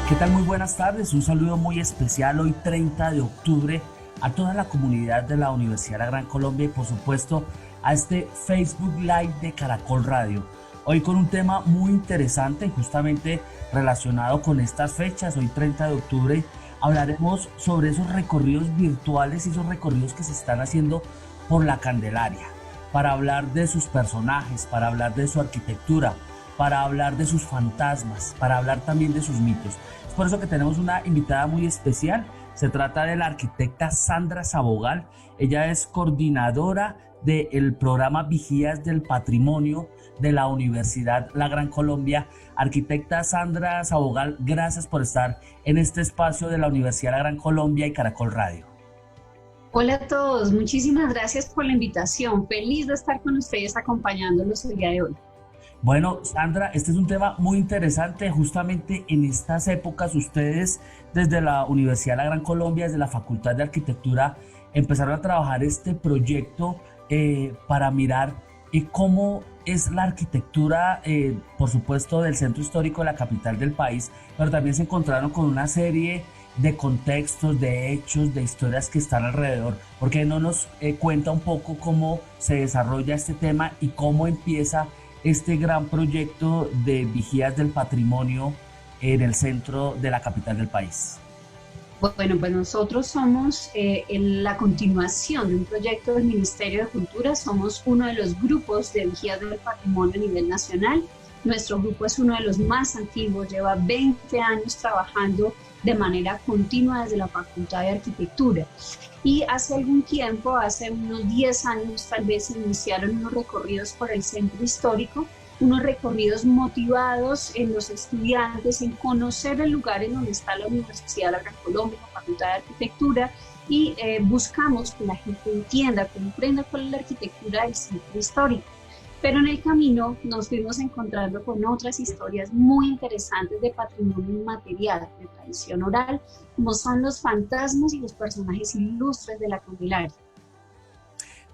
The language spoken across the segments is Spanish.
¿Qué tal? Muy buenas tardes. Un saludo muy especial hoy 30 de octubre a toda la comunidad de la Universidad de la Gran Colombia y por supuesto a este Facebook Live de Caracol Radio. Hoy con un tema muy interesante justamente relacionado con estas fechas. Hoy 30 de octubre hablaremos sobre esos recorridos virtuales y esos recorridos que se están haciendo por la Candelaria para hablar de sus personajes, para hablar de su arquitectura, para hablar de sus fantasmas, para hablar también de sus mitos. Es por eso que tenemos una invitada muy especial. Se trata de la arquitecta Sandra Sabogal. Ella es coordinadora del programa Vigías del Patrimonio de la Universidad La Gran Colombia. Arquitecta Sandra Sabogal, gracias por estar en este espacio de la Universidad La Gran Colombia y Caracol Radio. Hola a todos, muchísimas gracias por la invitación. Feliz de estar con ustedes acompañándolos el día de hoy. Bueno, Sandra, este es un tema muy interesante. Justamente en estas épocas, ustedes desde la Universidad de la Gran Colombia, desde la Facultad de Arquitectura, empezaron a trabajar este proyecto para mirar cómo es la arquitectura, por supuesto, del centro histórico de la capital del país, pero también se encontraron con una serie de contextos, de hechos, de historias que están alrededor. ¿Por qué no nos cuenta un poco cómo se desarrolla este tema y cómo empieza este gran proyecto de Vigías del Patrimonio en el centro de la capital del país? Bueno, pues nosotros somos en la continuación de un proyecto del Ministerio de Cultura, somos uno de los grupos de Vigías del Patrimonio a nivel nacional. Nuestro grupo es uno de los más antiguos, lleva 20 años trabajando de manera continua desde la Facultad de Arquitectura. Y hace algún tiempo, hace unos 10 años tal vez, se iniciaron unos recorridos por el centro histórico, unos recorridos motivados en los estudiantes en conocer el lugar en donde está la Universidad de la Gran Colombia, la Facultad de Arquitectura, y buscamos que la gente entienda, comprenda cuál es la arquitectura del centro histórico. Pero en el camino nos fuimos encontrando con otras historias muy interesantes de patrimonio inmaterial, de tradición oral, como son los fantasmas y los personajes ilustres de la Candelaria.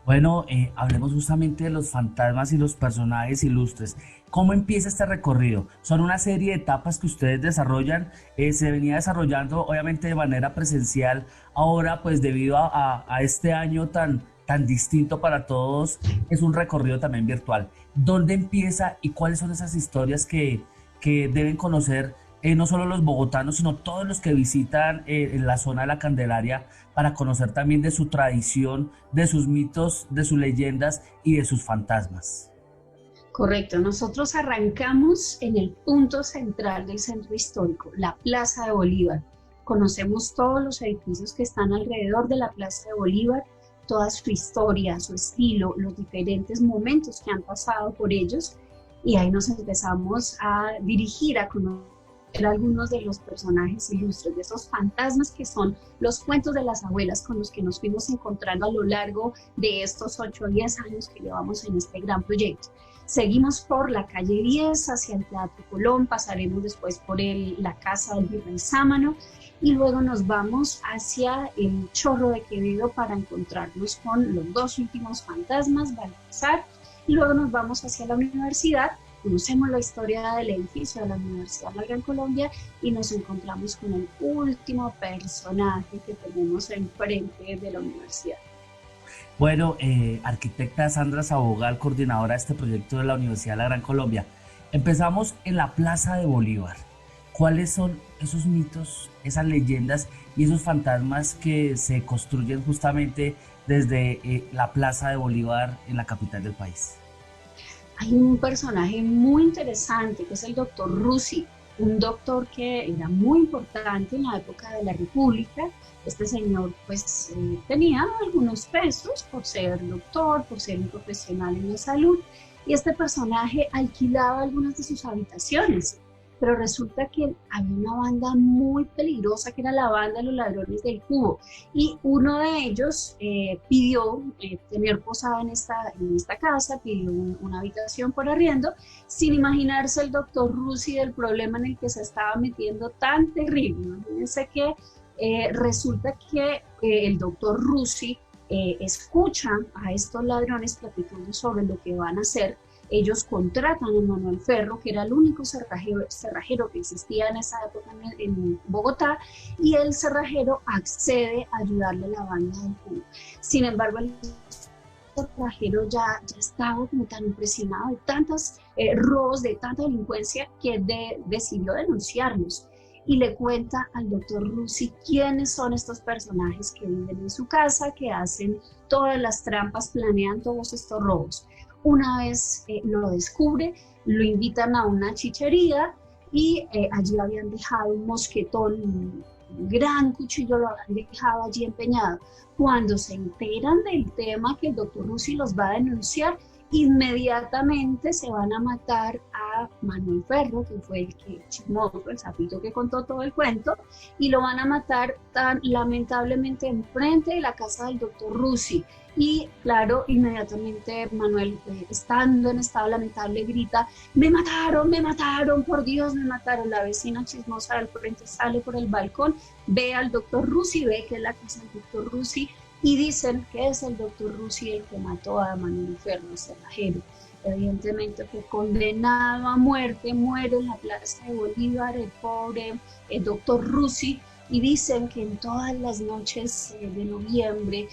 Bueno, hablemos justamente de los fantasmas y los personajes ilustres. ¿Cómo empieza este recorrido? Son una serie de etapas que ustedes desarrollan. Se venía desarrollando obviamente de manera presencial. Ahora, pues debido a este año tan distinto para todos, es un recorrido también virtual. ¿Dónde empieza y cuáles son esas historias que deben conocer no solo los bogotanos, sino todos los que visitan en la zona de la Candelaria para conocer también de su tradición, de sus mitos, de sus leyendas y de sus fantasmas? Correcto, nosotros arrancamos en el punto central del centro histórico, la Plaza de Bolívar. Conocemos todos los edificios que están alrededor de la Plaza de Bolívar, toda su historia, su estilo, los diferentes momentos que han pasado por ellos, y ahí nos empezamos a dirigir a conocer algunos de los personajes ilustres, de esos fantasmas que son los cuentos de las abuelas con los que nos fuimos encontrando a lo largo de estos 8 o 10 años que llevamos en este gran proyecto. Seguimos por la calle 10 hacia el Teatro Colón, pasaremos después por la Casa del Virrey Sámano y luego nos vamos hacia el Chorro de Quevedo para encontrarnos con los dos últimos fantasmas, Baltasar, y luego nos vamos hacia la universidad. Conocemos la historia del edificio de la Universidad de la Gran Colombia y nos encontramos con el último personaje que tenemos enfrente de la universidad. Bueno, arquitecta Sandra Sabogal, coordinadora de este proyecto de la Universidad de la Gran Colombia. Empezamos en la Plaza de Bolívar. ¿Cuáles son esos mitos, esas leyendas y esos fantasmas que se construyen justamente desde la Plaza de Bolívar en la capital del país? Hay un personaje muy interesante que es el doctor Rusi, un doctor que era muy importante en la época de la República. Este señor pues tenía algunos pesos por ser doctor, por ser un profesional en la salud, y este personaje alquilaba algunas de sus habitaciones. Pero resulta que había una banda muy peligrosa que era la banda de los ladrones del cubo, y uno de ellos pidió tener posada en esta casa, pidió una habitación por arriendo, sin imaginarse el doctor Rusi del problema en el que se estaba metiendo tan terrible. Imagínense que resulta que el doctor Rusi escucha a estos ladrones platicando sobre lo que van a hacer, Ellos contratan a Manuel Ferro, que era el único cerrajero que existía en esa época en Bogotá, y el cerrajero accede a ayudarle a la banda del jugo. Sin embargo, el cerrajero ya estaba como tan impresionado de tantos robos, de tanta delincuencia, que decidió denunciarlos y le cuenta al doctor Rusi quiénes son estos personajes que viven en su casa, que hacen todas las trampas, planean todos estos robos. Una vez lo descubre, lo invitan a una chichería y allí habían dejado un mosquetón, un gran cuchillo, lo habían dejado allí empeñado. Cuando se enteran del tema, que el doctor Rusi los va a denunciar, inmediatamente se van a matar a Manuel Ferro, que fue el que chismoso, el sapito que contó todo el cuento, y lo van a matar tan lamentablemente enfrente de la casa del doctor Rusi. Y claro, inmediatamente Manuel, estando en estado lamentable, grita: me mataron, por Dios, me mataron. La vecina chismosa del frente sale por el balcón, ve al doctor Rusi, ve que es la casa del doctor Rusi, y dicen que es el doctor Rusi el que mató a Manuel Ferro, el cerrajero. Evidentemente fue condenado a muerte, muere en la Plaza de Bolívar el pobre doctor Rusi, y dicen que en todas las noches de noviembre,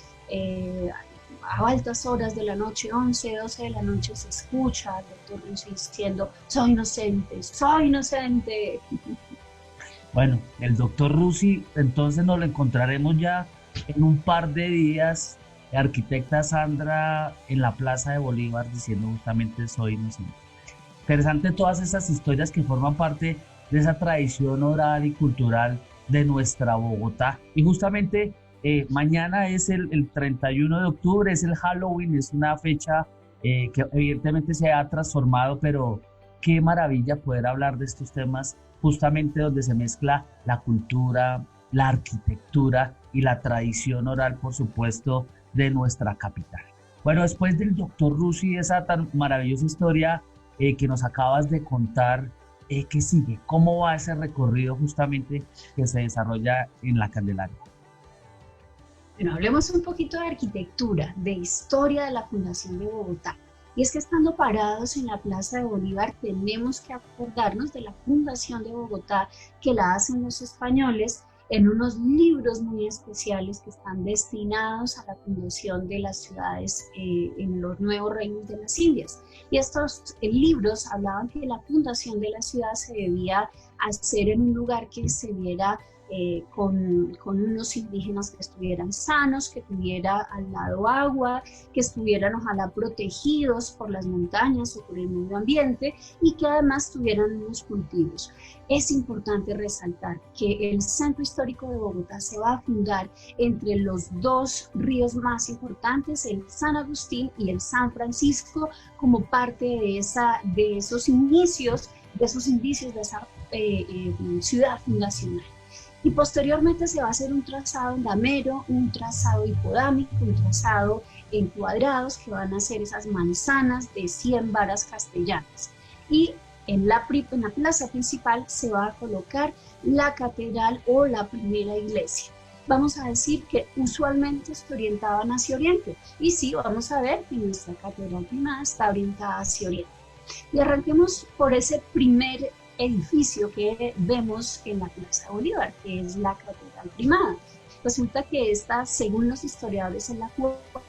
a altas horas de la noche, 11, 12 de la noche, se escucha al doctor Rusi diciendo: soy inocente, soy inocente. Bueno, el doctor Rusi, entonces nos lo encontraremos ya en un par de días, arquitecta Sandra, en la Plaza de Bolívar, diciendo justamente soy inocente. Interesante todas esas historias que forman parte de esa tradición oral y cultural de nuestra Bogotá. Y justamente mañana es el 31 de octubre, es el Halloween, es una fecha que evidentemente se ha transformado, pero qué maravilla poder hablar de estos temas justamente donde se mezcla la cultura, la arquitectura y la tradición oral, por supuesto, de nuestra capital. Bueno, después del doctor Rusi, esa tan maravillosa historia que nos acabas de contar, ¿qué sigue? ¿Cómo va ese recorrido justamente que se desarrolla en la Candelaria? Bueno, hablemos un poquito de arquitectura, de historia de la Fundación de Bogotá. Y es que estando parados en la Plaza de Bolívar tenemos que acordarnos de la Fundación de Bogotá, que la hacen los españoles en unos libros muy especiales que están destinados a la fundación de las ciudades en los nuevos reinos de las Indias. Y estos libros hablaban que la fundación de la ciudad se debía hacer en un lugar que se viera con unos indígenas que estuvieran sanos, que tuviera al lado agua, que estuvieran ojalá protegidos por las montañas o por el medio ambiente, y que además tuvieran unos cultivos. Es importante resaltar que el centro histórico de Bogotá se va a fundar entre los dos ríos más importantes, el San Agustín y el San Francisco, como parte de esos indicios de esa ciudad fundacional. Y posteriormente se va a hacer un trazado endamero, un trazado hipodámico, un trazado en cuadrados que van a ser esas manzanas de 100 varas castellanas. Y en la plaza principal se va a colocar la catedral o la primera iglesia. Vamos a decir que usualmente se orientaban hacia oriente, y sí, vamos a ver que nuestra catedral primada está orientada hacia oriente. Y arranquemos por ese primer edificio que vemos en la Plaza de Bolívar, que es la Catedral Primada. Resulta que esta, según los historiadores, es la cuarta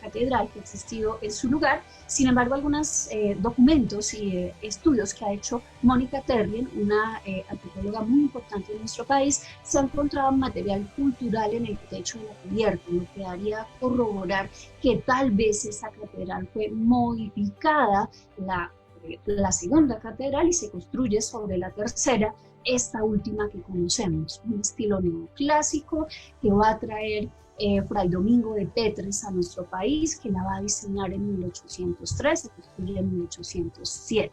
catedral que ha existido en su lugar. Sin embargo, algunos documentos y estudios que ha hecho Mónica Terrien, una antropóloga muy importante en nuestro país, se ha encontrado material cultural en el techo de la cubierta, lo que haría corroborar que tal vez esa catedral fue modificada, la segunda catedral, y se construye sobre la tercera, esta última que conocemos, un estilo neoclásico que va a traer Fray Domingo de Petres a nuestro país, que la va a diseñar en 1803, se construye en 1807.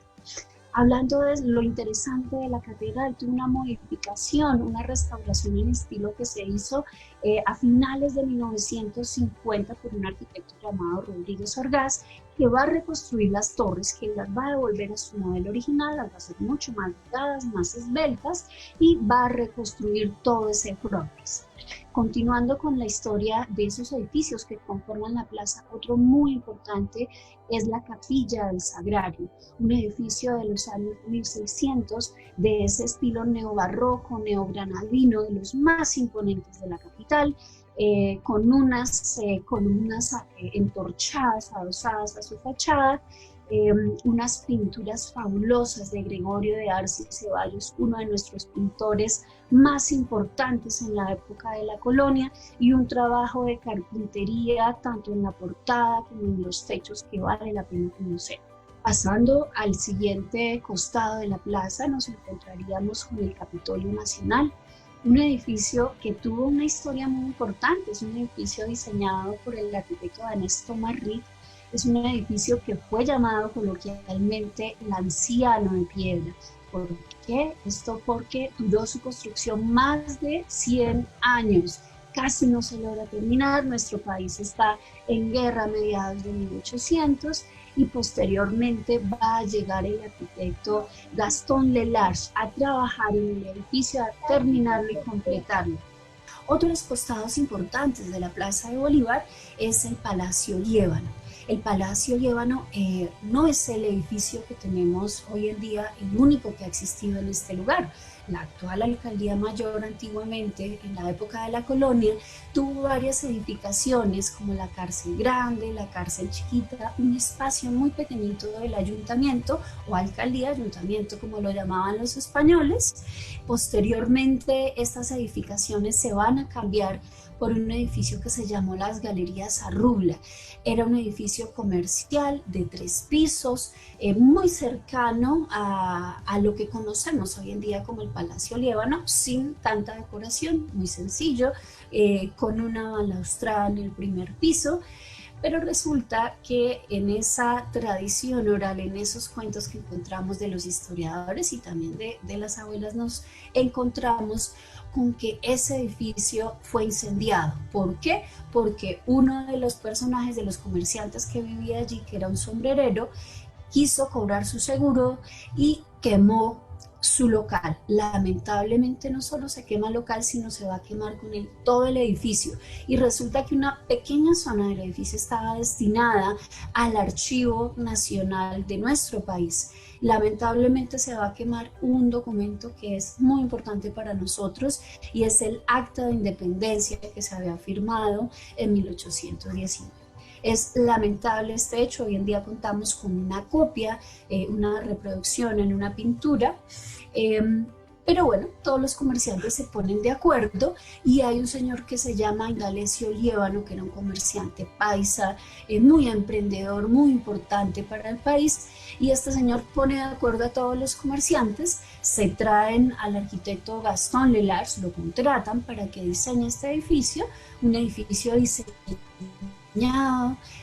Hablando de lo interesante de la catedral, tuvo una modificación, una restauración en estilo que se hizo a finales de 1950 por un arquitecto llamado Rodríguez Orgaz, que va a reconstruir las torres, que las va a devolver a su modelo original, las va a hacer mucho más delgadas, más esbeltas, y va a reconstruir todo ese frontis. Continuando con la historia de esos edificios que conforman la plaza, otro muy importante es la Capilla del Sagrario, un edificio de los años 1600 de ese estilo neobarroco, neogranadino, de los más imponentes de la capital, con unas columnas entorchadas, adosadas a su fachada, unas pinturas fabulosas de Gregorio de Arce y Ceballos, uno de nuestros pintores más importantes en la época de la colonia, y un trabajo de carpintería tanto en la portada como en los techos que vale la pena conocer. Pasando al siguiente costado de la plaza, nos encontraríamos con el Capitolio Nacional, un edificio que tuvo una historia muy importante. Es un edificio diseñado por el arquitecto danés Thomas Rid. Es un edificio que fue llamado coloquialmente el anciano de piedra. ¿Por qué? Esto porque duró su construcción más de 100 años. Casi no se logra terminar. Nuestro país está en guerra a mediados de 1800 y posteriormente va a llegar el arquitecto Gaston Lelarche a trabajar en el edificio, a terminarlo y completarlo. Otro de los costados importantes de la Plaza de Bolívar es el Palacio Liébano. El Palacio Liébano no es el edificio que tenemos hoy en día, el único que ha existido en este lugar. La actual Alcaldía Mayor, antiguamente, en la época de la colonia, tuvo varias edificaciones como la Cárcel Grande, la Cárcel Chiquita, un espacio muy pequeñito del ayuntamiento o alcaldía, ayuntamiento como lo llamaban los españoles. Posteriormente, estas edificaciones se van a cambiar por un edificio que se llamó las Galerías Arrubla. Era un edificio comercial de 3 pisos, muy cercano a lo que conocemos hoy en día como el Palacio Liébano, sin tanta decoración, muy sencillo, con una balaustrada en el primer piso. Pero resulta que en esa tradición oral, en esos cuentos que encontramos de los historiadores y también de las abuelas, nos encontramos con que ese edificio fue incendiado. ¿Por qué? Porque uno de los personajes, de los comerciantes que vivía allí, que era un sombrerero, quiso cobrar su seguro y quemó su local. Lamentablemente no solo se quema el local, sino se va a quemar con él todo el edificio. Y resulta que una pequeña zona del edificio estaba destinada al Archivo Nacional de nuestro país. Lamentablemente se va a quemar un documento que es muy importante para nosotros y es el Acta de Independencia que se había firmado en 1819. Es lamentable este hecho. Hoy en día contamos con una copia, una reproducción en una pintura, pero bueno, todos los comerciantes se ponen de acuerdo y hay un señor que se llama Indalecio Liébano, que era un comerciante paisa, muy emprendedor, muy importante para el país, y este señor pone de acuerdo a todos los comerciantes, se traen al arquitecto Gaston Lelarche, lo contratan para que diseñe este edificio, un edificio diseñado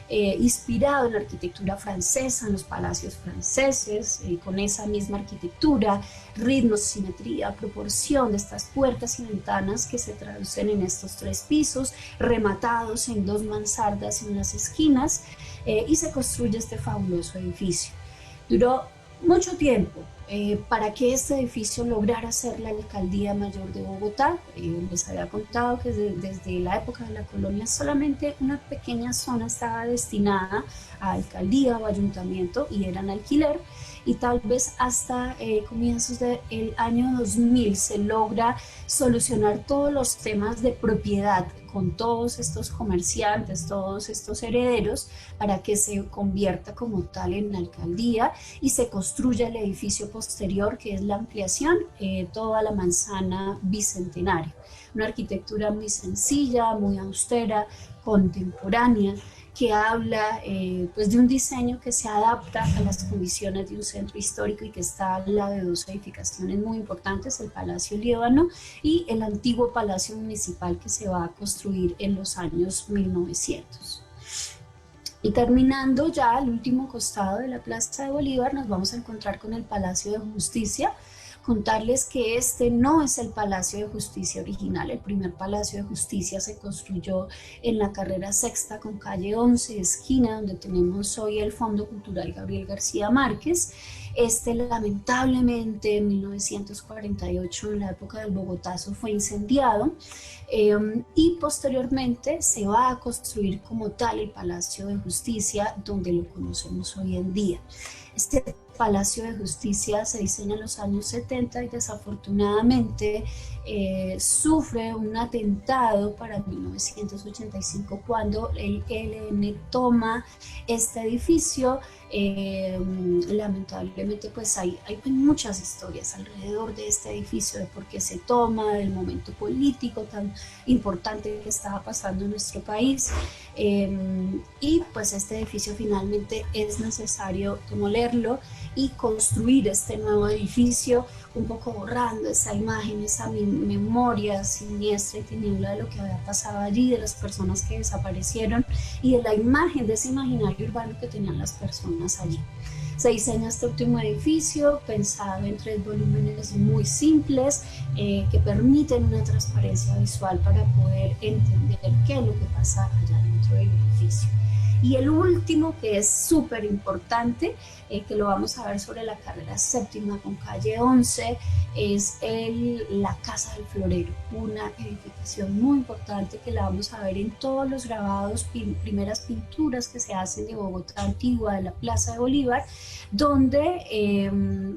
inspirado en la arquitectura francesa, en los palacios franceses, con esa misma arquitectura, ritmo, simetría, proporción de estas puertas y ventanas que se traducen en estos 3 pisos, rematados en 2 mansardas en las esquinas, y se construye este fabuloso edificio. Duró mucho tiempo para que este edificio lograra ser la Alcaldía Mayor de Bogotá. Les había contado que desde la época de la colonia solamente una pequeña zona estaba destinada a alcaldía o ayuntamiento y era en alquiler, y tal vez hasta comienzos del año 2000 se logra solucionar todos los temas de propiedad con todos estos comerciantes, todos estos herederos, para que se convierta como tal en alcaldía y se construya el edificio posterior, que es la ampliación, toda la manzana bicentenaria. Una arquitectura muy sencilla, muy austera, contemporánea, que habla pues de un diseño que se adapta a las condiciones de un centro histórico y que está al lado de 2 edificaciones muy importantes, el Palacio Liébano y el antiguo Palacio Municipal que se va a construir en los años 1900. Y terminando ya al último costado de la Plaza de Bolívar, nos vamos a encontrar con el Palacio de Justicia, Contarles que este no es el Palacio de Justicia original. El primer Palacio de Justicia se construyó en la carrera sexta con calle 11, esquina donde tenemos hoy el Fondo Cultural Gabriel García Márquez. Este lamentablemente en 1948, en la época del Bogotazo, fue incendiado y posteriormente se va a construir como tal el Palacio de Justicia donde lo conocemos hoy en día. Este Palacio de Justicia se diseña en los años 70 y desafortunadamente sufre un atentado para 1985 cuando el ELN toma este edificio. Lamentablemente pues hay muchas historias alrededor de este edificio, de por qué se toma, del momento político tan importante que estaba pasando en nuestro país, y pues este edificio finalmente es necesario demolerlo y construir este nuevo edificio, un poco borrando esa imagen, esa memoria siniestra y tiniebla de lo que había pasado allí, de las personas que desaparecieron y de la imagen, de ese imaginario urbano que tenían las personas allí. Se diseña este último edificio pensado en 3 volúmenes muy simples que permiten una transparencia visual para poder entender qué es lo que pasa allá dentro del edificio. Y el último, que es súper importante, que lo vamos a ver sobre la carrera séptima con calle 11, es la Casa del Florero, una edificación muy importante que la vamos a ver en todos los grabados, primeras pinturas que se hacen de Bogotá antigua, de la Plaza de Bolívar, donde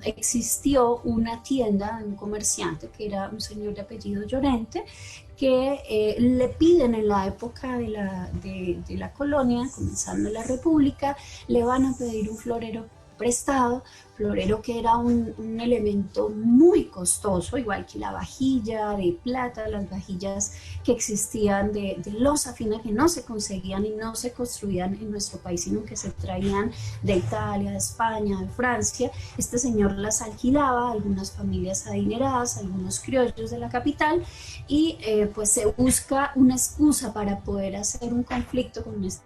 existió una tienda, un comerciante que era un señor de apellido Llorente, que le piden en la época de la colonia, comenzando la República, le van a pedir un florero prestado, florero que era un elemento muy costoso, igual que la vajilla de plata, las vajillas que existían de loza fina que no se conseguían y no se construían en nuestro país, sino que se traían de Italia, de España, de Francia. Este señor las alquilaba a algunas familias adineradas, a algunos criollos de la capital, y pues se busca una excusa para poder hacer un conflicto con este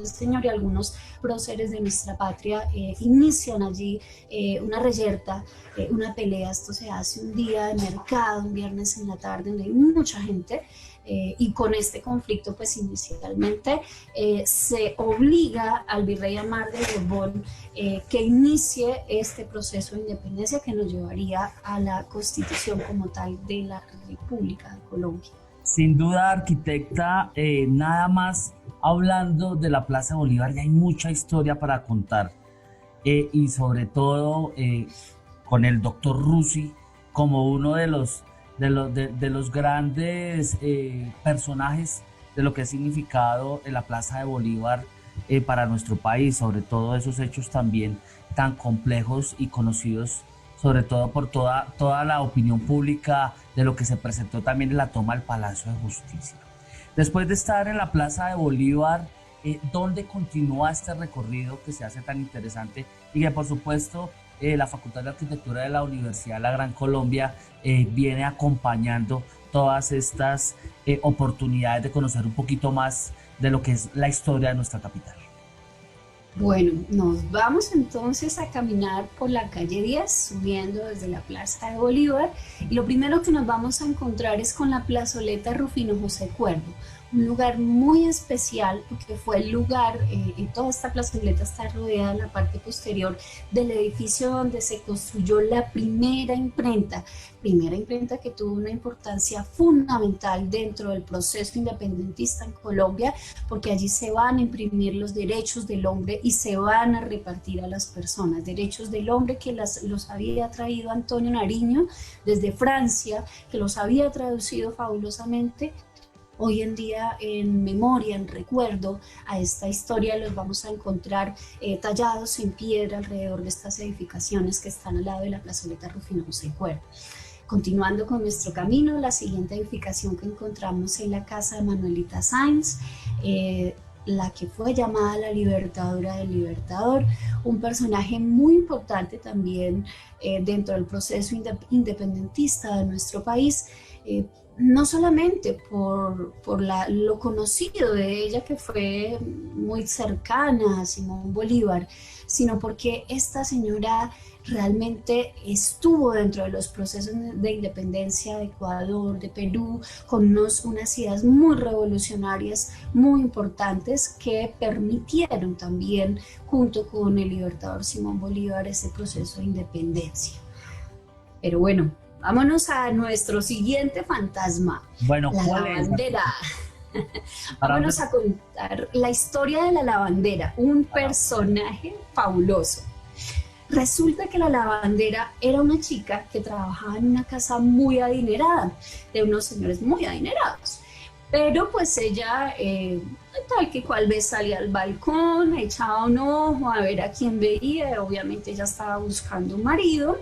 señor, y algunos próceres de nuestra patria inician allí una reyerta, una pelea. Esto se hace un día de mercado, un viernes en la tarde, donde hay mucha gente, y con este conflicto pues inicialmente se obliga al virrey Amar de Borbón que inicie este proceso de independencia que nos llevaría a la constitución como tal de la República de Colombia. Sin duda, arquitecta, nada más hablando de la Plaza de Bolívar, ya hay mucha historia para contar, y sobre todo con el doctor Rusi como uno de los grandes personajes de lo que ha significado la Plaza de Bolívar para nuestro país, sobre todo esos hechos también tan complejos y conocidos, sobre todo por toda la opinión pública de lo que se presentó también en la toma del Palacio de Justicia. Después de estar en la Plaza de Bolívar, ¿dónde continúa este recorrido que se hace tan interesante y que por supuesto la Facultad de Arquitectura de la Universidad de la Gran Colombia viene acompañando todas estas oportunidades de conocer un poquito más de lo que es la historia de nuestra capital? Bueno, nos vamos entonces a caminar por la calle 10, subiendo desde la Plaza de Bolívar, y lo primero que nos vamos a encontrar es con la plazoleta Rufino José Cuervo, un lugar muy especial porque fue el lugar, y toda esta plazoleta está rodeada en la parte posterior del edificio donde se construyó la primera imprenta que tuvo una importancia fundamental dentro del proceso independentista en Colombia, porque allí se van a imprimir los derechos del hombre y se van a repartir a las personas, derechos del hombre que los había traído Antonio Nariño desde Francia, que los había traducido fabulosamente. Hoy en día, en memoria, en recuerdo a esta historia, los vamos a encontrar tallados en piedra alrededor de estas edificaciones que están al lado de la plazoleta Rufino José Cuervo. Continuando con nuestro camino, la siguiente edificación que encontramos es la casa de Manuelita Sáenz, la que fue llamada la Libertadora del Libertador, un personaje muy importante también dentro del proceso independentista de nuestro país. no solamente por lo conocido de ella, que fue muy cercana a Simón Bolívar, sino porque esta señora realmente estuvo dentro de los procesos de independencia de Ecuador, de Perú, con unas ideas muy revolucionarias, muy importantes, que permitieron también, junto con el libertador Simón Bolívar, ese proceso de independencia. Pero bueno, vámonos a nuestro siguiente fantasma, Bueno, la ¿cuál es? lavandera. ¿Para dónde? Vámonos a contar la historia de la lavandera, un personaje fabuloso. Resulta que la lavandera era una chica que trabajaba en una casa muy adinerada, de unos señores muy adinerados. Pero pues ella, tal que cual vez salía al balcón, echaba un ojo a ver a quién veía, obviamente ella estaba buscando un marido,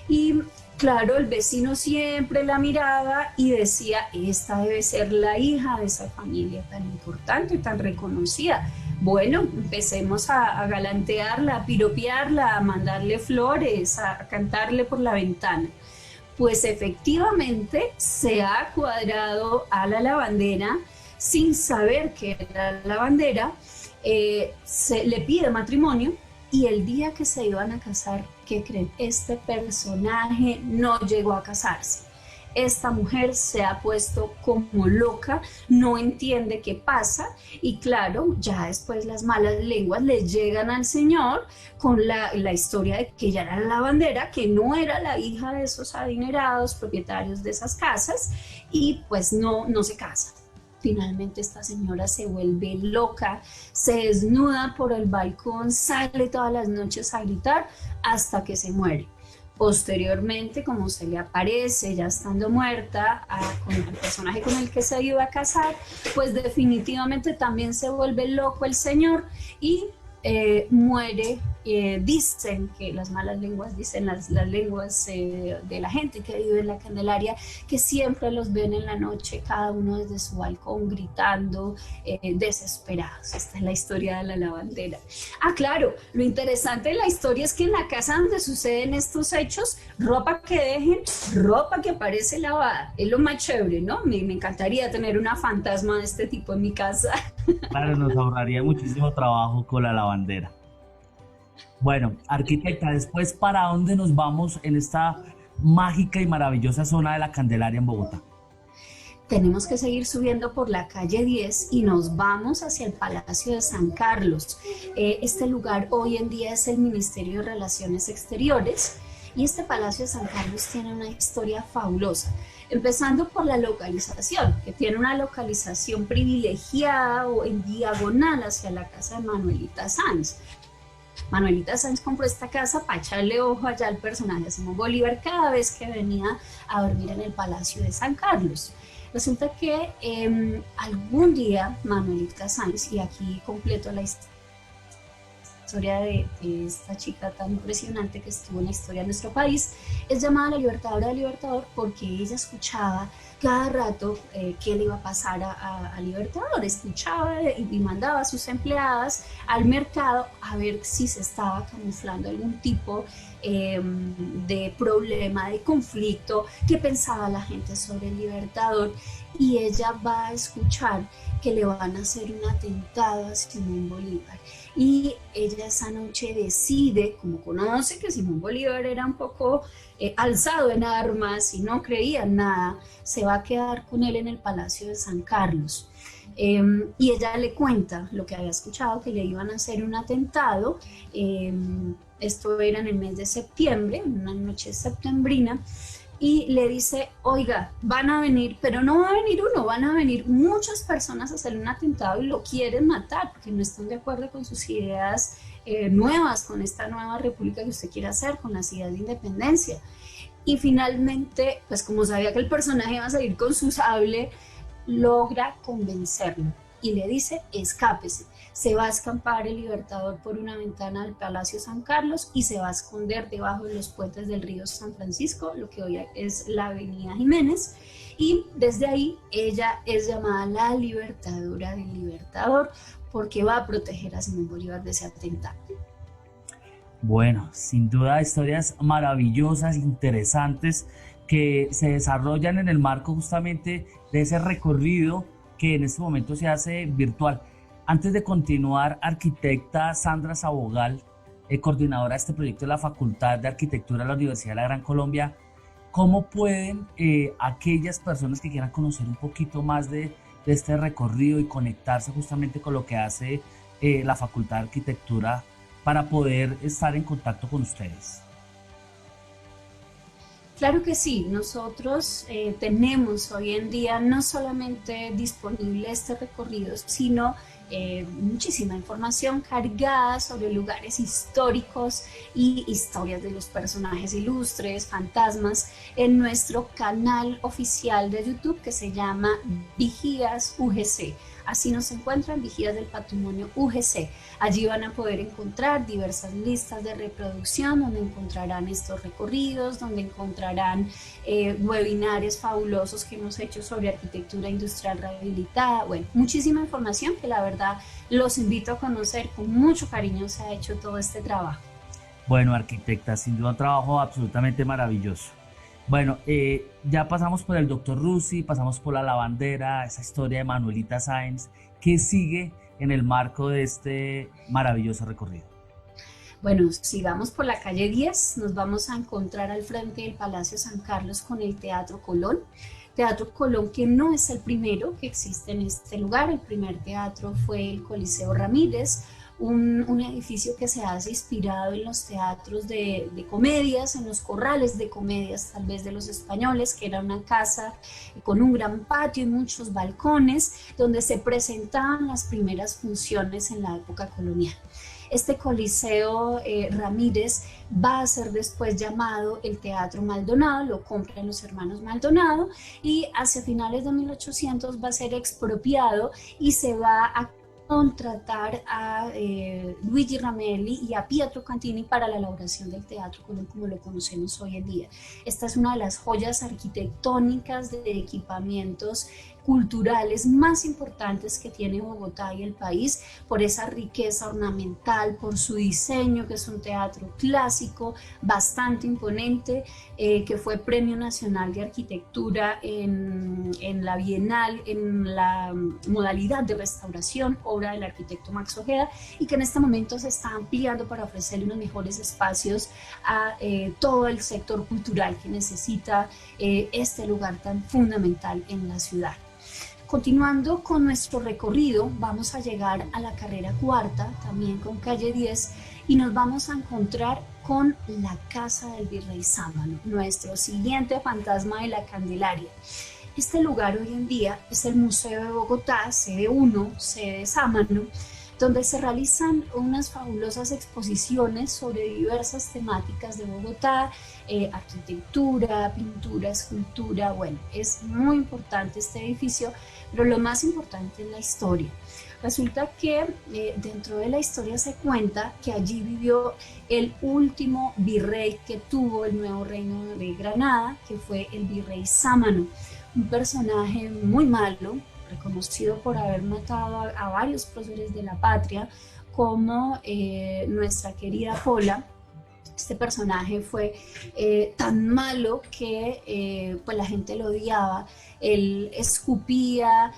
y claro, el vecino siempre la miraba y decía, esta debe ser la hija de esa familia tan importante, tan reconocida. Bueno, empecemos a galantearla, a piropearla, a mandarle flores, a cantarle por la ventana. Pues efectivamente se ha cuadrado a la lavandera sin saber que era la lavandera, se le pide matrimonio, y el día que se iban a casar, ¿qué creen? Este personaje no llegó a casarse. Esta mujer se ha puesto como loca, no entiende qué pasa, y claro, ya después las malas lenguas le llegan al señor con la historia de que ella era la lavandera, que no era la hija de esos adinerados propietarios de esas casas, y pues no se casa. Finalmente esta señora se vuelve loca, se desnuda por el balcón, sale todas las noches a gritar hasta que se muere. Posteriormente, como se le aparece ya estando muerta con el personaje con el que se iba a casar, pues definitivamente también se vuelve loco el señor y muere. Dicen que las malas lenguas, dicen las lenguas de la gente que vive en la Candelaria, que siempre los ven en la noche, cada uno desde su balcón gritando, desesperados. Esta es la historia de la lavandera. Ah, claro, lo interesante de la historia es que en la casa donde suceden estos hechos, ropa que dejen, ropa que aparece lavada, es lo más chévere, ¿no? Me encantaría tener una fantasma de este tipo en mi casa. Claro, nos ahorraría muchísimo trabajo con la lavandera. Bueno, arquitecta, después, ¿para dónde nos vamos en esta mágica y maravillosa zona de la Candelaria en Bogotá? Tenemos que seguir subiendo por la calle 10 y nos vamos hacia el Palacio de San Carlos. Este lugar hoy en día es el Ministerio de Relaciones Exteriores, y este Palacio de San Carlos tiene una historia fabulosa. Empezando por la localización, que tiene una localización privilegiada o en diagonal hacia la casa de Manuelita Sáenz. Manuelita Sáenz compró esta casa para echarle ojo allá al personaje de Simón Bolívar cada vez que venía a dormir en el Palacio de San Carlos. Resulta que algún día Manuelita Sáenz, y aquí completo la historia de esta chica tan impresionante que estuvo en la historia de nuestro país, es llamada la Libertadora del Libertador porque ella escuchaba cada rato qué le iba a pasar a Libertador, escuchaba y mandaba a sus empleadas al mercado a ver si se estaba camuflando algún tipo de problema, de conflicto, qué pensaba la gente sobre el Libertador, y ella va a escuchar que le van a hacer un atentado a Simón Bolívar. Y ella esa noche decide, como conoce que Simón Bolívar era un poco alzado en armas y no creía en nada, se va a quedar con él en el Palacio de San Carlos. Y ella le cuenta lo que había escuchado, que le iban a hacer un atentado. Esto era en el mes de septiembre, una noche septembrina, y le dice, oiga, van a venir, pero no va a venir uno, van a venir muchas personas a hacer un atentado y lo quieren matar porque no están de acuerdo con sus ideas nuevas, con esta nueva república que usted quiere hacer, con las ideas de independencia. Y finalmente, pues como sabía que el personaje iba a salir con su sable, logra convencerlo y le dice, escápese. Se va a escapar el Libertador por una ventana del Palacio San Carlos y se va a esconder debajo de los puentes del río San Francisco, lo que hoy es la Avenida Jiménez, y desde ahí ella es llamada la Libertadora del Libertador porque va a proteger a Simón Bolívar de ese atentado. Bueno, sin duda historias maravillosas, interesantes, que se desarrollan en el marco justamente de ese recorrido que en este momento se hace virtual. Antes de continuar, arquitecta Sandra Sabogal, coordinadora de este proyecto de la Facultad de Arquitectura de la Universidad de la Gran Colombia, ¿cómo pueden aquellas personas que quieran conocer un poquito más de este recorrido y conectarse justamente con lo que hace la Facultad de Arquitectura para poder estar en contacto con ustedes? Claro que sí, nosotros tenemos hoy en día no solamente disponible este recorrido, sino muchísima información cargada sobre lugares históricos y historias de los personajes ilustres, fantasmas, en nuestro canal oficial de YouTube que se llama Vigías UGC. Así nos encuentran, Vigías del Patrimonio UGC. Allí van a poder encontrar diversas listas de reproducción, donde encontrarán estos recorridos, donde encontrarán webinarios fabulosos que hemos hecho sobre arquitectura industrial rehabilitada. Bueno, muchísima información que la verdad los invito a conocer. Con mucho cariño se ha hecho todo este trabajo. Bueno, arquitecta, sin duda un trabajo absolutamente maravilloso. Bueno, ya pasamos por el doctor Rusi, pasamos por la lavandera, esa historia de Manuelita Sáenz. ¿Qué sigue en el marco de este maravilloso recorrido? Bueno, sigamos por la calle 10, nos vamos a encontrar al frente del Palacio San Carlos con el Teatro Colón. Teatro Colón, que no es el primero que existe en este lugar. El primer teatro fue el Coliseo Ramírez, un edificio que se hace inspirado en los teatros de comedias, en los corrales de comedias tal vez de los españoles, que era una casa con un gran patio y muchos balcones, donde se presentaban las primeras funciones en la época colonial. Este Coliseo Ramírez va a ser después llamado el Teatro Maldonado, lo compran los hermanos Maldonado y hacia finales de 1800 va a ser expropiado y se va a contratar a Luigi Ramelli y a Pietro Cantini para la elaboración del Teatro Colón como lo conocemos hoy en día. Esta es una de las joyas arquitectónicas de equipamientos culturales más importantes que tiene Bogotá y el país, por esa riqueza ornamental, por su diseño, que es un teatro clásico bastante imponente, que fue Premio Nacional de Arquitectura en la Bienal, en la modalidad de restauración, obra del arquitecto Max Ojeda, y que en este momento se está ampliando para ofrecerle unos mejores espacios a todo el sector cultural que necesita este lugar tan fundamental en la ciudad. Continuando con nuestro recorrido, vamos a llegar a la carrera cuarta, también con calle 10, y nos vamos a encontrar con la Casa del Virrey Sámano, nuestro siguiente fantasma de la Candelaria. Este lugar hoy en día es el Museo de Bogotá, sede 1, sede Sámano, donde se realizan unas fabulosas exposiciones sobre diversas temáticas de Bogotá, arquitectura, pintura, escultura. Bueno, es muy importante este edificio, pero lo más importante es la historia. Resulta que dentro de la historia se cuenta que allí vivió el último virrey que tuvo el nuevo reino de Granada, que fue el virrey Sámano, un personaje muy malo, reconocido por haber matado a varios próceres de la patria, como nuestra querida Pola. Este personaje fue tan malo que pues la gente lo odiaba. Él escupía,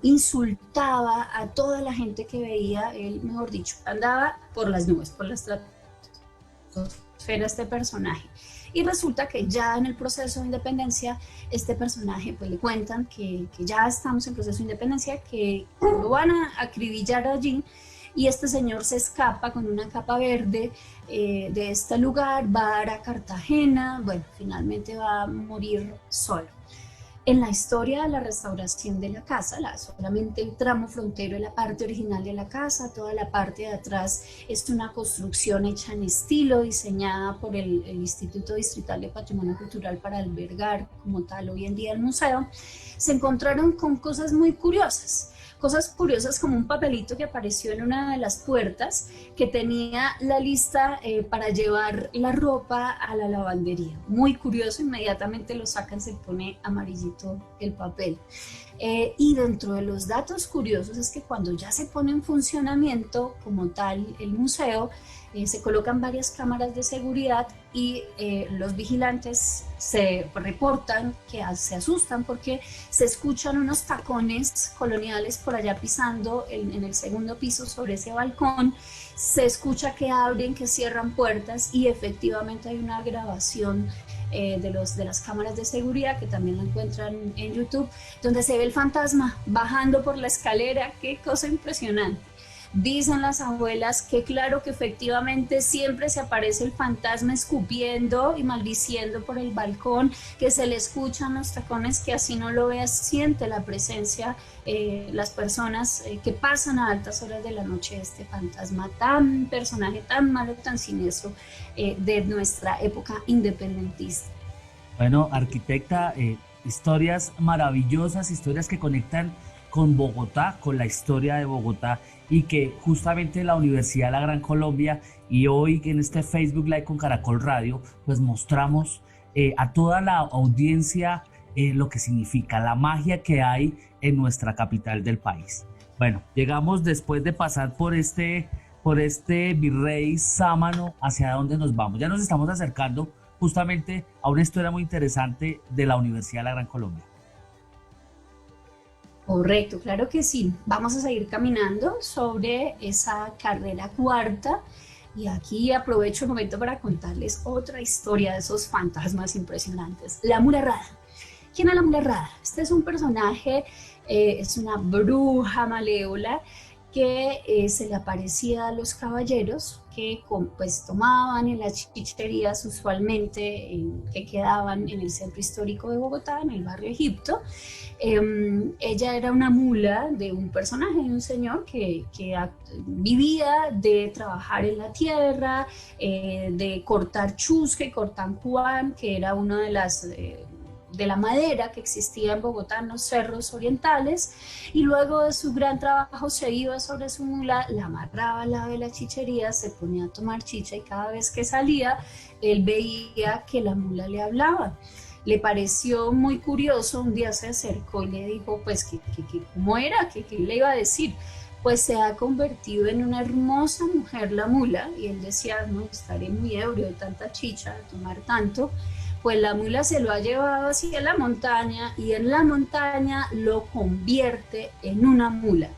insultaba a toda la gente que veía. Él, mejor dicho, andaba por las nubes, por la estratosfera este personaje. Y resulta que ya en el proceso de independencia, este personaje, pues le cuentan que ya estamos en proceso de independencia, que lo van a acribillar allí, y este señor se escapa con una capa verde de este lugar, va a dar a Cartagena, bueno, finalmente va a morir solo. En la historia de la restauración de la casa, solamente el tramo frontero es la parte original de la casa, toda la parte de atrás es una construcción hecha en estilo, diseñada por el Instituto Distrital de Patrimonio Cultural para albergar como tal hoy en día el museo. Se encontraron con cosas muy curiosas. Cosas curiosas como un papelito que apareció en una de las puertas que tenía la lista para llevar la ropa a la lavandería. Muy curioso, inmediatamente lo sacan, se pone amarillito el papel. Y dentro de los datos curiosos es que cuando ya se pone en funcionamiento como tal el museo, se colocan varias cámaras de seguridad y los vigilantes se reportan que se asustan porque se escuchan unos tacones coloniales por allá pisando en el segundo piso sobre ese balcón, se escucha que abren, que cierran puertas y efectivamente hay una grabación de las cámaras de seguridad que también la encuentran en YouTube, donde se ve el fantasma bajando por la escalera. Qué cosa impresionante. Dicen las abuelas que claro que efectivamente siempre se aparece el fantasma escupiendo y maldiciendo por el balcón, que se le escuchan los tacones, que así no lo veas, siente la presencia las personas que pasan a altas horas de la noche este fantasma, tan personaje tan malo, tan siniestro de nuestra época independentista. Bueno, arquitecta, historias maravillosas, historias que conectan con Bogotá, con la historia de Bogotá y que justamente la Universidad de la Gran Colombia y hoy en este Facebook Live con Caracol Radio, pues mostramos a toda la audiencia lo que significa la magia que hay en nuestra capital del país. Bueno, llegamos después de pasar por este Virrey Sámano, ¿hacia dónde nos vamos? Ya nos estamos acercando justamente a una historia muy interesante de la Universidad de la Gran Colombia. Correcto, claro que sí. Vamos a seguir caminando sobre esa carrera cuarta y aquí aprovecho el momento para contarles otra historia de esos fantasmas impresionantes. La Mula Rada. ¿Quién es la Mula Rada? Este es un personaje, es una bruja malévola que se le aparecía a los caballeros que pues tomaban en las chicherías usualmente que quedaban en el centro histórico de Bogotá, en el barrio Egipto. Ella era una mula de un personaje, de un señor que vivía de trabajar en la tierra, de cortar chusque y cortar cuán, que era una de las de la madera que existía en Bogotá, en los cerros orientales, y luego de su gran trabajo se iba sobre su mula, la amarraba al lado de la chichería, se ponía a tomar chicha y cada vez que salía, él veía que la mula le hablaba. Le pareció muy curioso, un día se acercó y le dijo, pues, ¿cómo era? ¿Qué le iba a decir? Pues se ha convertido en una hermosa mujer la mula, y él decía, no, estaré muy ebrio de tanta chicha, de tomar tanto. Pues la mula se lo ha llevado hacia la montaña y en la montaña lo convierte en una mula.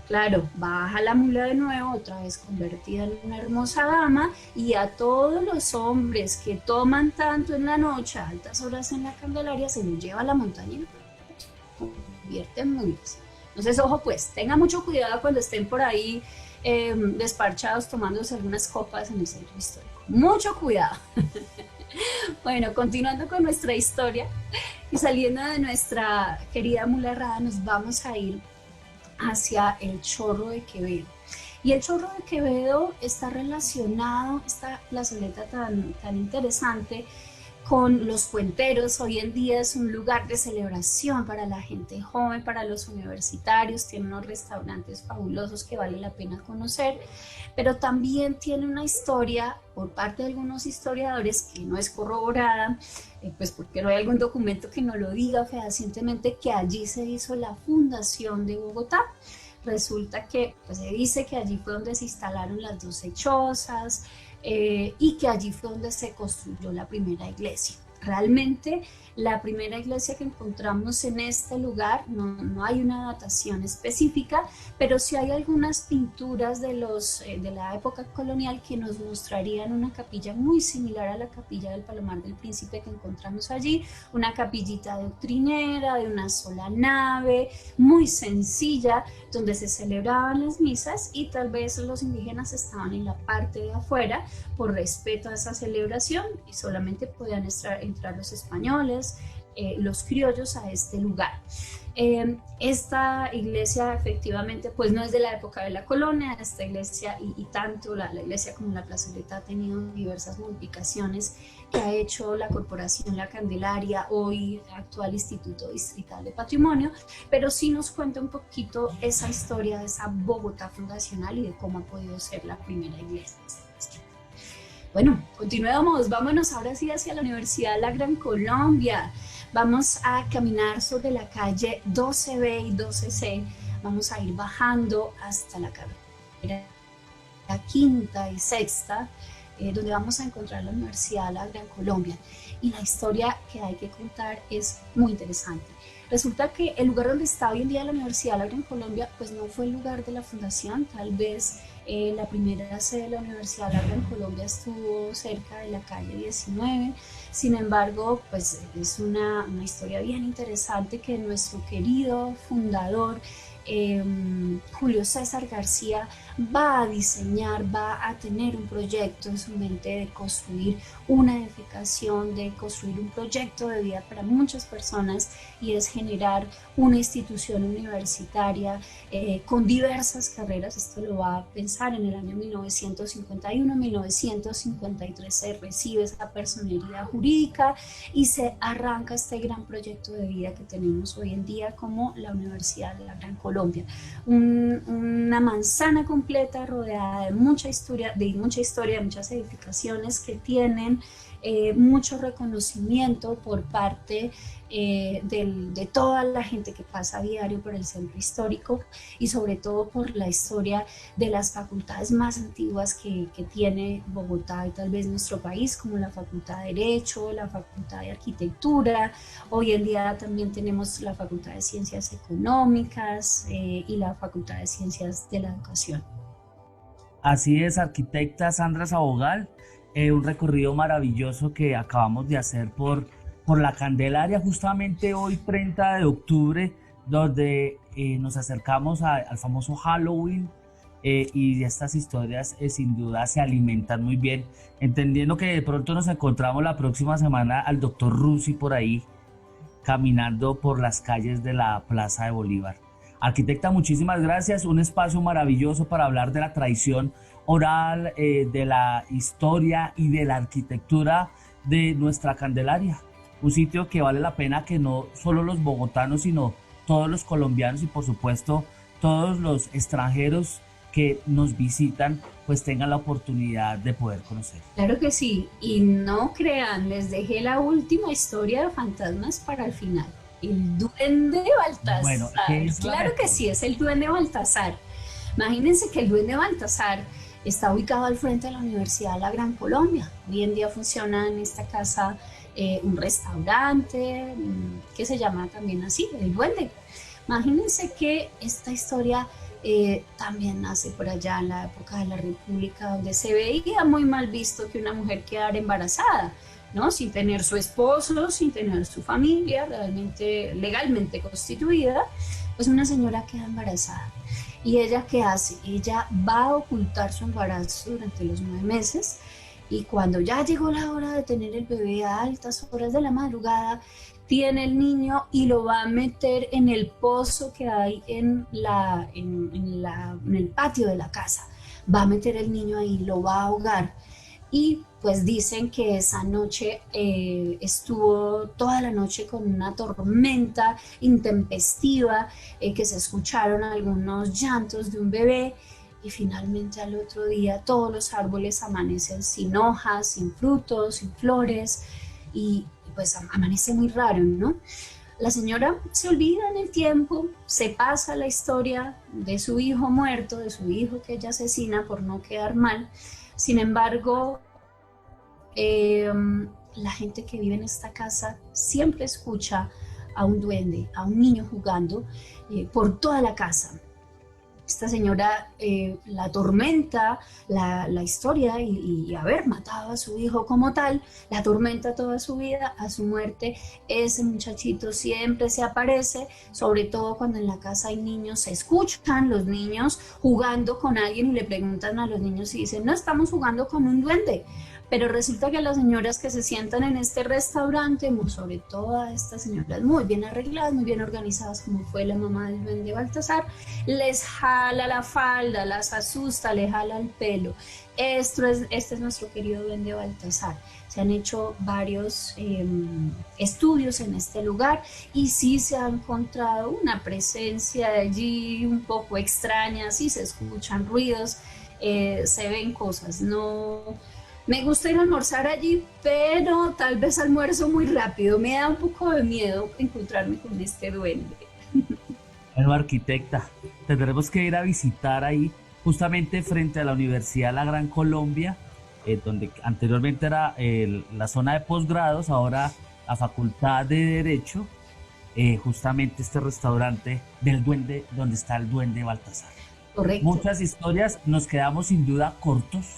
Claro, baja la mula de nuevo, otra vez convertida en una hermosa dama, y a todos los hombres que toman tanto en la noche, a altas horas en la Candelaria, se los lleva a la montaña y lo convierte en mulas. Entonces, ojo pues, tengan mucho cuidado cuando estén por ahí desparchados tomándose algunas copas en el centro histórico. Mucho cuidado. Bueno, continuando con nuestra historia y saliendo de nuestra querida Mula Rada, nos vamos a ir hacia el Chorro de Quevedo. Y el Chorro de Quevedo está relacionado, esta plazoleta tan interesante, con los puenteros. Hoy en día es un lugar de celebración para la gente joven, para los universitarios, tiene unos restaurantes fabulosos que vale la pena conocer, pero también tiene una historia por parte de algunos historiadores que no es corroborada, pues porque no hay algún documento que no lo diga fehacientemente, que allí se hizo la fundación de Bogotá. Resulta que pues, se dice que allí fue donde se instalaron las 12 chozas, y que allí fue donde se construyó la primera iglesia. Realmente la primera iglesia que encontramos en este lugar no hay una datación específica, pero sí hay algunas pinturas de la época colonial que nos mostrarían una capilla muy similar a la capilla del Palomar del Príncipe que encontramos allí, una capillita doctrinera de una sola nave, muy sencilla, donde se celebraban las misas y tal vez los indígenas estaban en la parte de afuera por respeto a esa celebración y solamente podían entrar los españoles, los criollos a este lugar. Esta iglesia efectivamente pues no es de la época de la colonia, esta iglesia y tanto la iglesia como la plazoleta ha tenido diversas modificaciones que ha hecho la Corporación La Candelaria, hoy actual Instituto Distrital de Patrimonio, pero sí nos cuenta un poquito esa historia de esa Bogotá fundacional y de cómo ha podido ser la primera iglesia. Bueno, continuemos, vámonos ahora sí hacia la Universidad de la Gran Colombia. Vamos a caminar sobre la calle 12B y 12C, vamos a ir bajando hasta la carretera quinta y sexta, donde vamos a encontrar la Universidad La Gran Colombia. Y la historia que hay que contar es muy interesante. Resulta que el lugar donde está hoy en día la Universidad La Gran Colombia, pues no fue el lugar de la fundación. Tal vez la primera sede de la Universidad La Gran Colombia estuvo cerca de la calle 19. Sin embargo, pues es una historia bien interesante que nuestro querido fundador, Julio César García, va a diseñar, va a tener un proyecto en su mente de construir una edificación, de construir un proyecto de vida para muchas personas, y es generar una institución universitaria con diversas carreras. Esto lo va a pensar en el año 1951, 1953 se recibe esa personería jurídica y se arranca este gran proyecto de vida que tenemos hoy en día como la Universidad de la Gran Colombia. Una manzana completa rodeada de mucha historia, de muchas edificaciones que tienen mucho reconocimiento por parte de toda la gente que pasa a diario por el centro histórico, y sobre todo por la historia de las facultades más antiguas que tiene Bogotá y tal vez nuestro país, como la Facultad de Derecho, la Facultad de Arquitectura. Hoy en día también tenemos la Facultad de Ciencias Económicas y la Facultad de Ciencias de la Educación. Así es, arquitecta Sandra Sabogal, un recorrido maravilloso que acabamos de hacer por la Candelaria, justamente hoy 30 de octubre, donde nos acercamos al famoso Halloween, y estas historias sin duda se alimentan muy bien, entendiendo que de pronto nos encontramos la próxima semana al doctor Rusi por ahí, caminando por las calles de la Plaza de Bolívar. Arquitecta, muchísimas gracias, un espacio maravilloso para hablar de la tradición oral, de la historia y de la arquitectura de nuestra Candelaria. Un sitio que vale la pena que no solo los bogotanos, sino todos los colombianos y por supuesto todos los extranjeros que nos visitan, pues tengan la oportunidad de poder conocer. Claro que sí, y no crean, les dejé la última historia de fantasmas para el final. El duende Bueno, Baltasar. ¿qué es la Claro que mejor? sí, es el duende Baltasar. Imagínense que el duende Baltasar está ubicado al frente de la Universidad de la Gran Colombia. Hoy en día funciona en esta casa un restaurante que se llama también así, el duende. Imagínense que esta historia también nace por allá en la época de la República, donde se veía muy mal visto que una mujer quedara embarazada, ¿no? Sin tener su esposo, sin tener su familia realmente legalmente constituida, pues una señora queda embarazada. ¿Y ella qué hace? Ella va a ocultar su embarazo durante los 9 meses, y cuando ya llegó la hora de tener el bebé a altas horas de la madrugada, tiene el niño y lo va a meter en el pozo que hay en el patio de la casa. Va a meter el niño ahí, lo va a ahogar. Y pues dicen que esa noche estuvo toda la noche con una tormenta intempestiva, que se escucharon algunos llantos de un bebé, y finalmente al otro día todos los árboles amanecen sin hojas, sin frutos, sin flores, y pues amanece muy raro, ¿no? La señora se olvida en el tiempo, se pasa la historia de su hijo muerto, de su hijo que ella asesina por no quedar mal. Sin embargo, eh, la gente que vive en esta casa siempre escucha a un duende, a un niño jugando por toda la casa. Esta señora la atormenta la historia, y haber matado a su hijo como tal, la atormenta toda su vida. A su muerte ese muchachito siempre se aparece, sobre todo cuando en la casa hay niños, se escuchan los niños jugando con alguien y le preguntan a los niños y dicen, no, estamos jugando con un duende. Pero resulta que las señoras que se sientan en este restaurante, sobre todo estas señoras muy bien arregladas, muy bien organizadas, como fue la mamá del duende Baltasar, les jala la falda, las asusta, les jala el pelo. Este es nuestro querido duende Baltasar. Se han hecho varios estudios en este lugar, y sí se ha encontrado una presencia de allí un poco extraña, sí se escuchan ruidos, se ven cosas, no Me gusta ir a almorzar allí, pero tal vez almuerzo muy rápido. Me da un poco de miedo encontrarme con este duende. Bueno, arquitecta, tendremos que ir a visitar ahí, justamente frente a la Universidad La Gran Colombia, donde anteriormente era la zona de posgrados, ahora la Facultad de Derecho, justamente este restaurante del duende, donde está el duende Baltasar. Correcto. Muchas historias, nos quedamos sin duda cortos.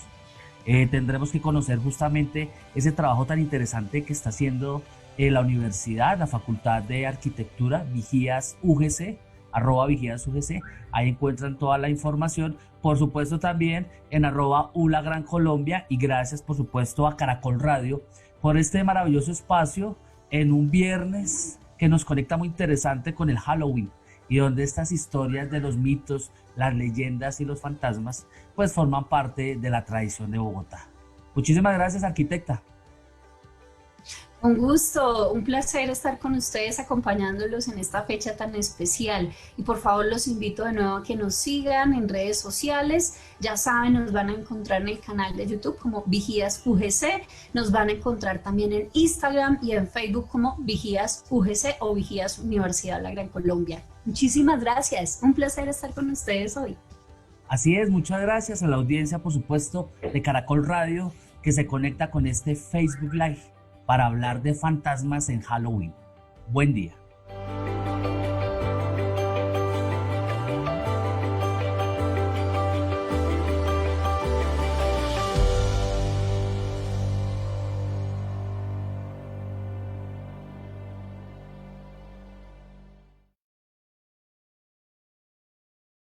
Tendremos que conocer justamente ese trabajo tan interesante que está haciendo la universidad, la Facultad de Arquitectura, Vigías UGC, arroba Vigías UGC. Ahí encuentran toda la información. Por supuesto también en arroba ULA Gran Colombia. Y gracias por supuesto a Caracol Radio por este maravilloso espacio en un viernes que nos conecta muy interesante con el Halloween y donde estas historias de los mitos, las leyendas y los fantasmas pues forman parte de la tradición de Bogotá. Muchísimas gracias, arquitecta. Un gusto, un placer estar con ustedes acompañándolos en esta fecha tan especial. Y por favor los invito de nuevo a que nos sigan en redes sociales. Ya saben, nos van a encontrar en el canal de YouTube como Vigías UGC. Nos van a encontrar también en Instagram y en Facebook como Vigías UGC o Vigías Universidad La Gran Colombia. Muchísimas gracias. Un placer estar con ustedes hoy. Así es, muchas gracias a la audiencia, por supuesto, de Caracol Radio, que se conecta con este Facebook Live para hablar de fantasmas en Halloween. Buen día.